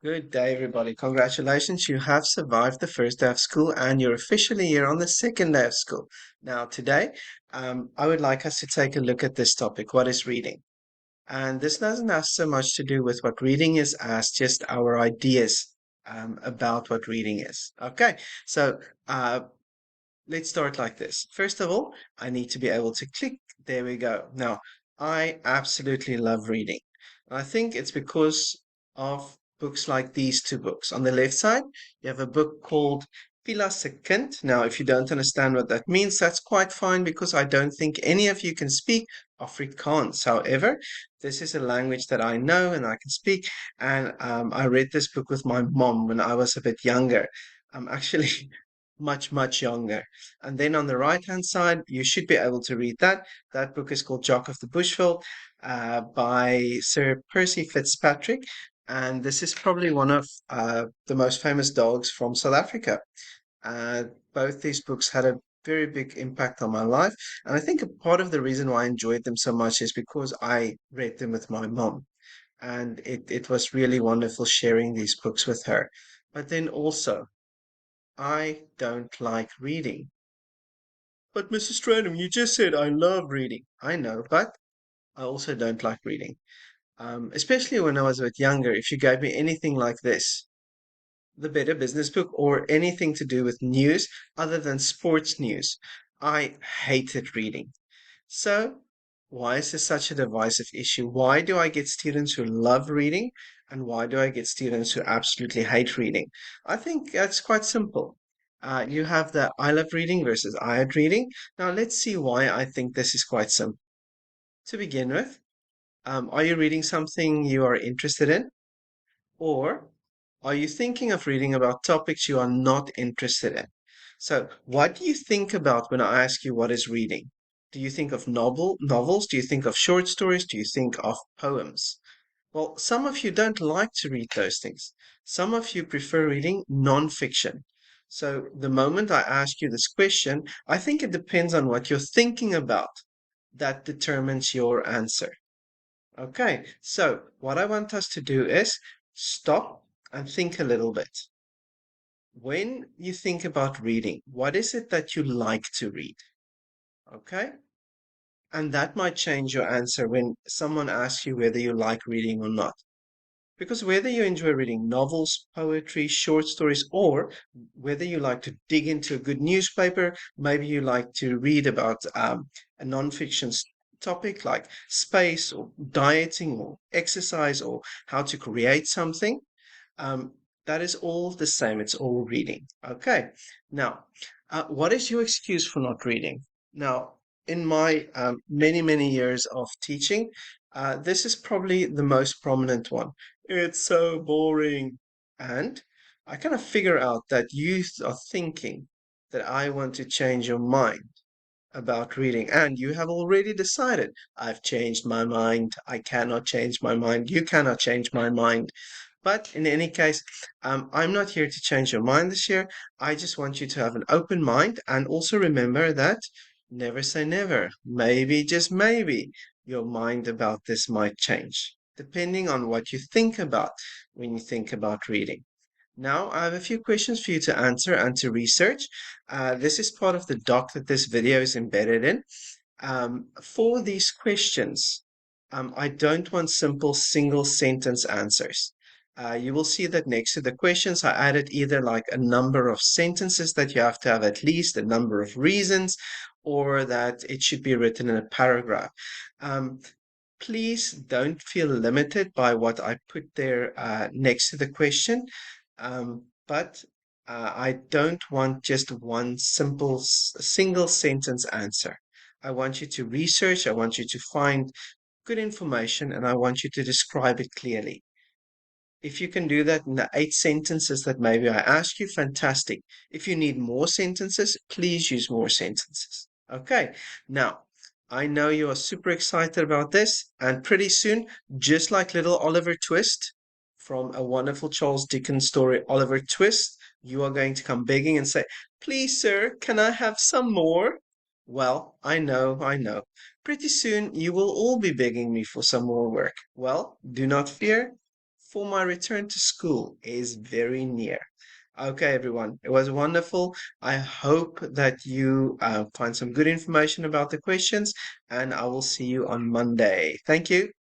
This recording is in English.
Good day, everybody. Congratulations. You have survived the first day of school and you're officially here on the second day of school. Now, today, I would like us to take a look at this topic. What is reading? And this doesn't have so much to do with what reading is as just our ideas about what reading is. Okay, so uh, let's start like this. First of all, I need to be able to click. There we go. Now, I absolutely love reading. I think it's because of books like these two books. On the left side, you have a book called Pila Sekund. Now, if you don't understand what that means, that's quite fine because I don't think any of you can speak Afrikaans. However, this is a language that I know and I can speak. And I read this book with my mom when I was a bit younger. I'm actually much younger. And then on the right hand side, you should be able to read that. That book is called Jock of the Bushveld by Sir Percy Fitzpatrick. And this is probably one of the most famous dogs from South Africa. Uh, both these books had a very big impact on my life. And I think a part of the reason why I enjoyed them so much is because I read them with my mom. And it was really wonderful sharing these books with her. But then also, I don't like reading. But Mrs. Stranham, you just said I love reading. I know, but I also don't like reading. Especially when I was a bit younger, if you gave me anything like this, the Better Business Book, or anything to do with news other than sports news, I hated reading. So, why is this such a divisive issue? Why do I get students who love reading, and why do I get students who absolutely hate reading? I think that's quite simple. You have the I love reading versus I hate reading. Now, let's see why I think this is quite simple. To begin with, are you reading something you are interested in? Or are you thinking of reading about topics you are not interested in? So, what do you think about when I ask you what is reading? Do you think of novels? Do you think of short stories? Do you think of poems? Well, some of you don't like to read those things. Some of you prefer reading non-fiction. So, the moment I ask you this question, I think it depends on what you're thinking about. That determines your answer. Okay, so what I want us to do is stop and think a little bit. When you think about reading, what is it that you like to read? Okay, and that might change your answer when someone asks you whether you like reading or not. Because whether you enjoy reading novels, poetry, short stories, or whether you like to dig into a good newspaper, maybe you like to read about a non-fiction topic like space or dieting or exercise or how to create something, um, that is all the same. It's all reading. Okay. Now, what is your excuse for not reading? Now, in my many years of teaching, this is probably the most prominent one. It's so boring. And I kind of figure out that you are thinking that I want to change your mind about reading, and you have already decided, I've changed my mind. I cannot change my mind. You cannot change my mind. But in any case, I'm not here to change your mind this year. I just want you to have an open mind and also remember that never say never. Maybe, just maybe, your mind about this might change, depending on what you think about when you think about reading. Now, I have a few questions for you to answer and to research. This is part of the doc that this video is embedded in. For these questions, I don't want simple single sentence answers. You will see that next to the questions, I added either like a number of sentences that you have to have at least a number of reasons, or that it should be written in a paragraph. Um, Please don't feel limited by what I put there next to the question. But I don't want just one simple single sentence answer. I want you to research, I want you to find good information, and I want you to describe it clearly. If you can do that in the 8 sentences that maybe I ask you, fantastic. If you need more sentences, please use more sentences. Okay, now I know you are super excited about this, and pretty soon, just like little Oliver Twist from a wonderful Charles Dickens story, Oliver Twist, you are going to come begging and say, please, sir, can I have some more? Well, I know. Pretty soon you will all be begging me for some more work. Well, do not fear. for my return to school is very near. Okay, everyone, it was wonderful. I hope that you find some good information about the questions, and I will see you on Monday. Thank you.